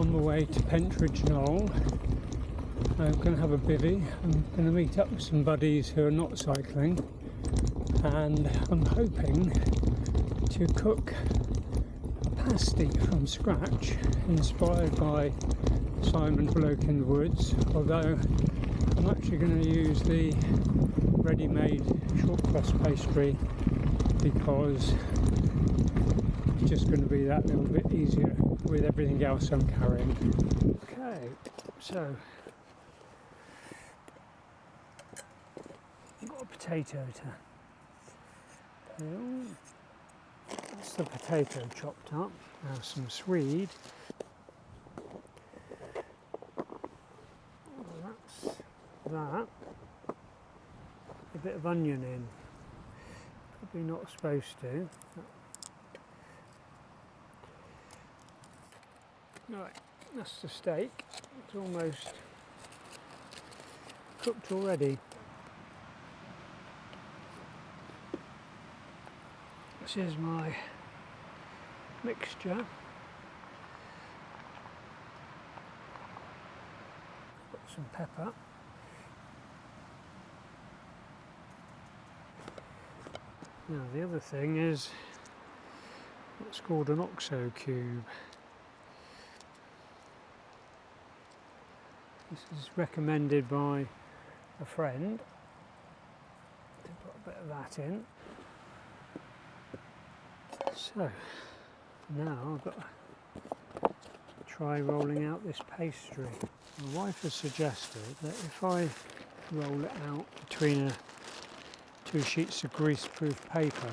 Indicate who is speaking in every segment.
Speaker 1: on the way to Pentridge Knoll. I'm going to have a bivvy. I'm going to meet up with some buddies who are not cycling, and I'm hoping to cook a pasty from scratch inspired by Simon's Bloke in the Woods, although I'm actually going to use the ready-made short crust pastry because it's just going to be that little bit easier with everything else I'm carrying. Okay, so I've got a potato to peel. That's the potato chopped up. Now some swede. That's that. A bit of onion in. Probably not supposed to. Right, that's the steak. It's almost cooked already. This is my mixture. Got some pepper. Now the other thing is what's called an oxo cube. This is recommended by a friend to put a bit of that in. So now I've got to try rolling out this pastry. My wife has suggested that if I roll it out between two sheets of greaseproof paper,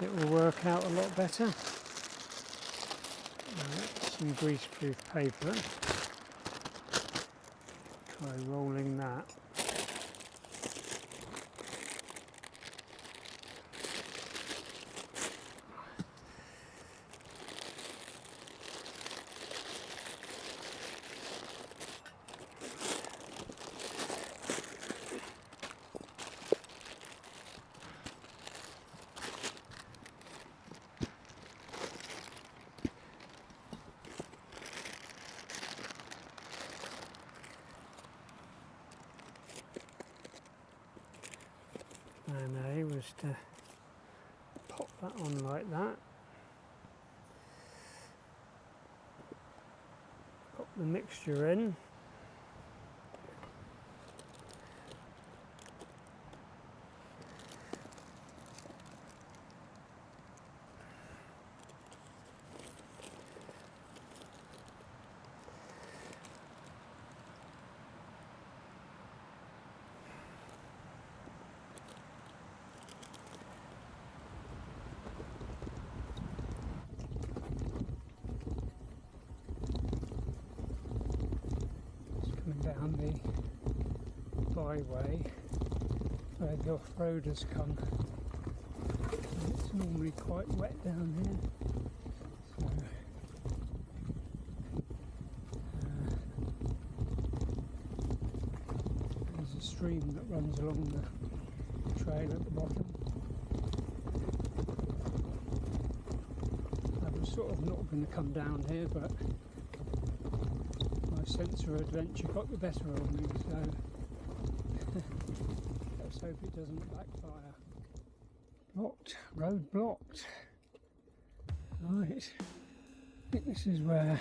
Speaker 1: it will work out a lot better. Right, some greaseproof paper. Try rolling that. Plan A was to pop that on like that, pop the mixture in, down the byway where the off-roaders come. And it's normally quite wet down here, so there's a stream that runs along the trail at the bottom. I was sort of not going to come down here, but my sense of adventure got the better of me, so let's hope it doesn't backfire. Blocked, road blocked. Right, I think this is where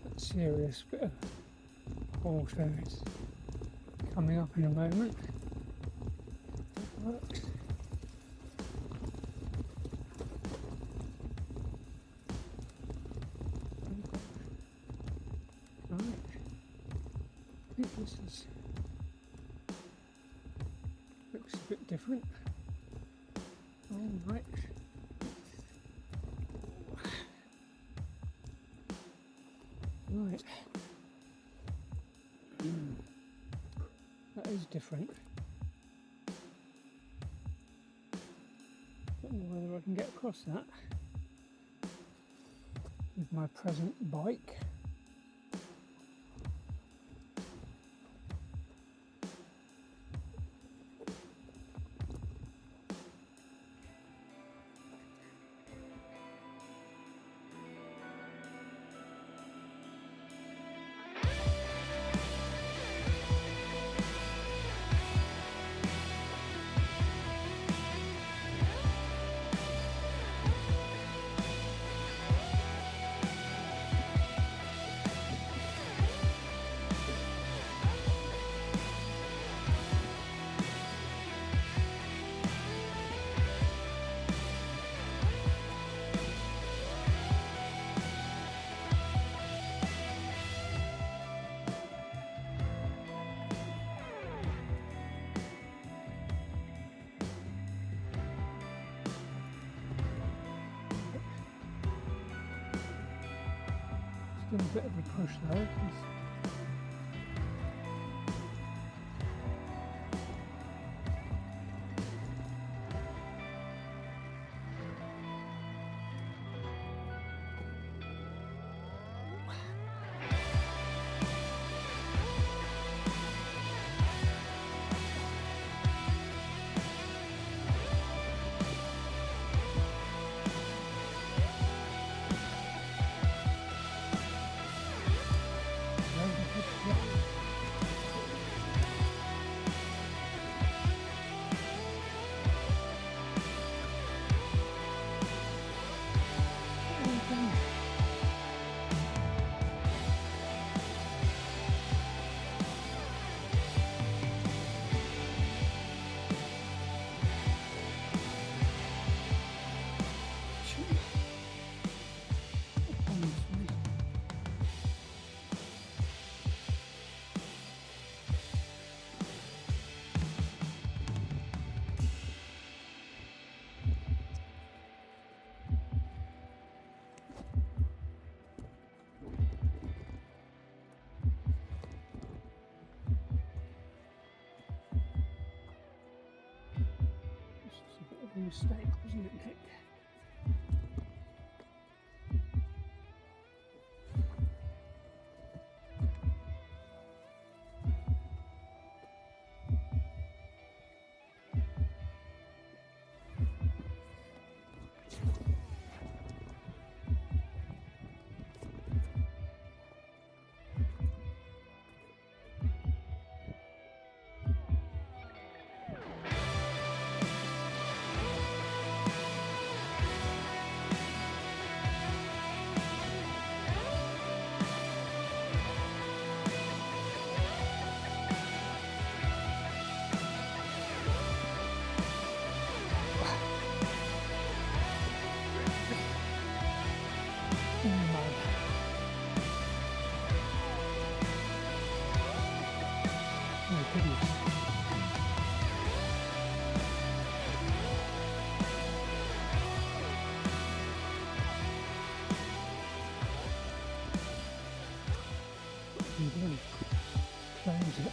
Speaker 1: that serious bit of water is coming up in a moment. It works. I think this looks a bit different. All right. Right. That is different. Don't know whether I can get across that with my present bike. Still a bit of a push though. Mistake, wasn't it, Nick? Close it.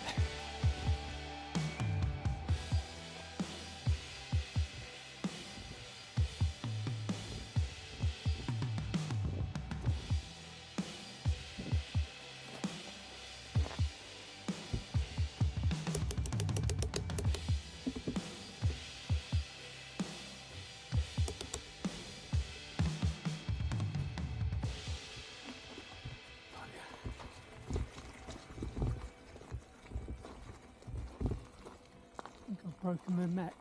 Speaker 1: Broken my neck.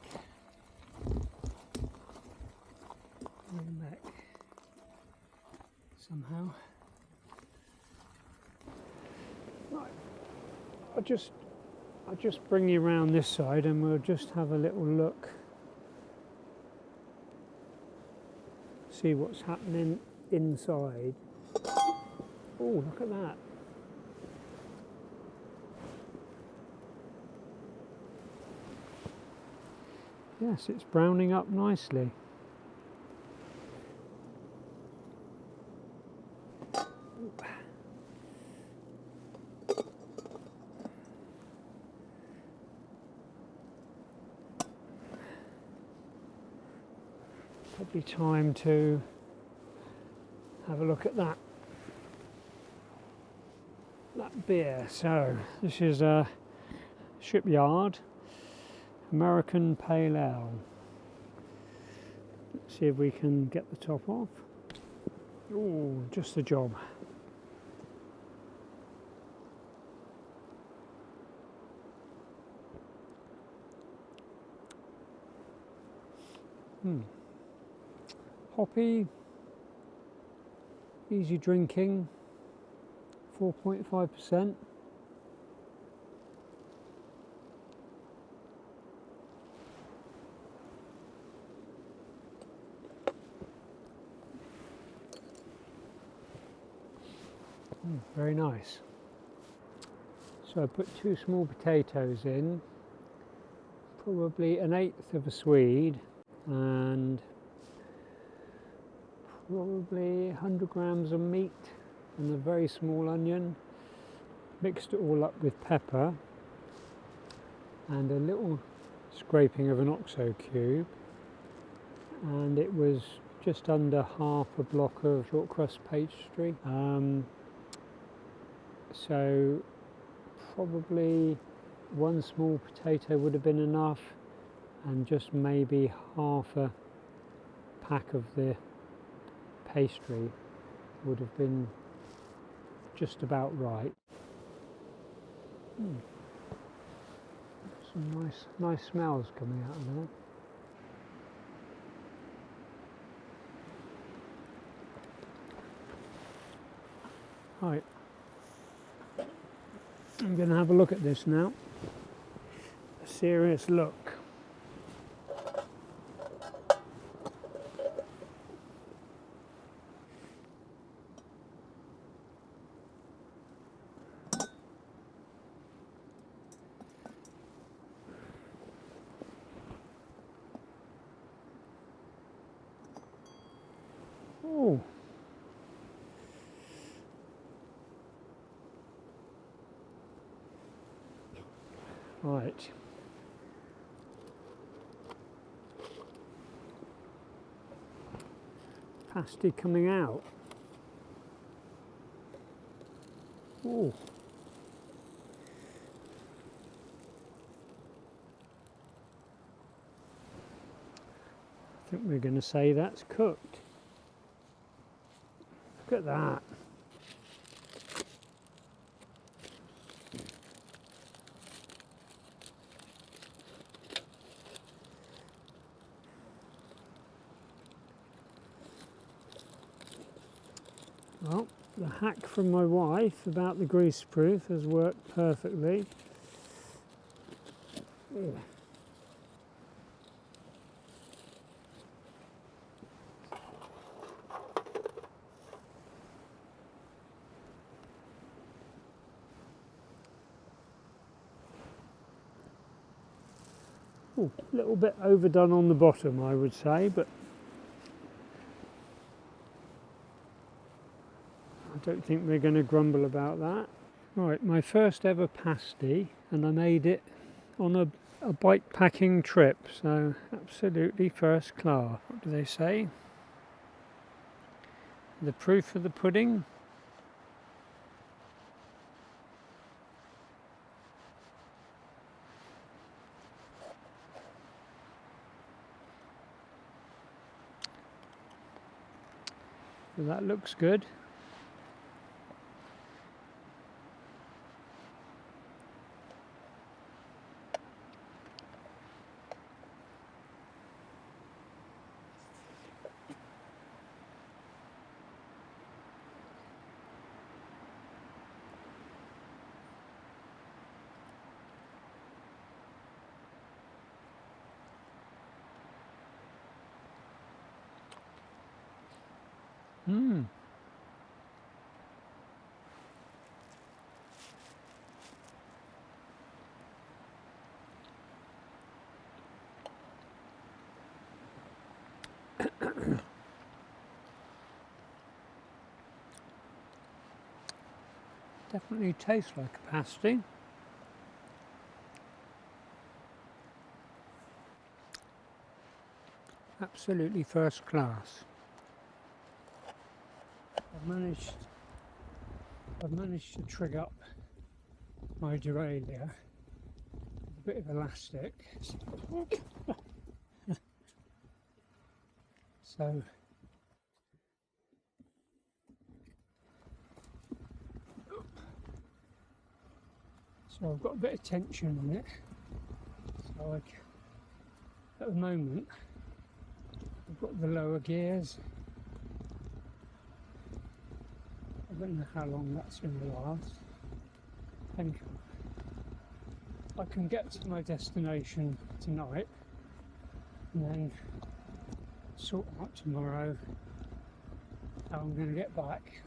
Speaker 1: Somehow. Right. I'll just bring you around this side and we'll just have a little look. See what's happening inside. Oh, look at that. Yes, it's browning up nicely. Probably time to have a look at that beer. So this is a Shipyard American Pale Ale. Let's see if we can get the top off. Oh, just the job. Hoppy, easy drinking, 4.5%. Very nice. So I put 2 small potatoes in, probably 1/8 of a Swede, and probably 100 grams of meat, and a very small onion, mixed it all up with pepper and a little scraping of an oxo cube, and it was just under half a block of short crust pastry. So probably one small potato would have been enough, and just maybe half a pack of the pastry would have been just about right. Some nice smells coming out of there. Right, I'm going to have a look at this now. A serious look. Oh. Right. Pasty coming out. Oh. I think we're going to say that's cooked. Look at that. Well, the hack from my wife about the grease proof has worked perfectly. Ooh. A little bit overdone on the bottom, I would say, but I don't think we're going to grumble about that. Right, my first ever pasty, and I made it on a bike packing trip, so absolutely first class. What do they say? The proof of the pudding? So that looks good. Definitely tastes like a pasty. Absolutely first class. I've managed to trig up my derailleur with a bit of elastic. So I've got a bit of tension in it. So at the moment I've got the lower gears. I don't know how long that's going to last. I think I can get to my destination tonight and then sort out tomorrow how I'm going to get back.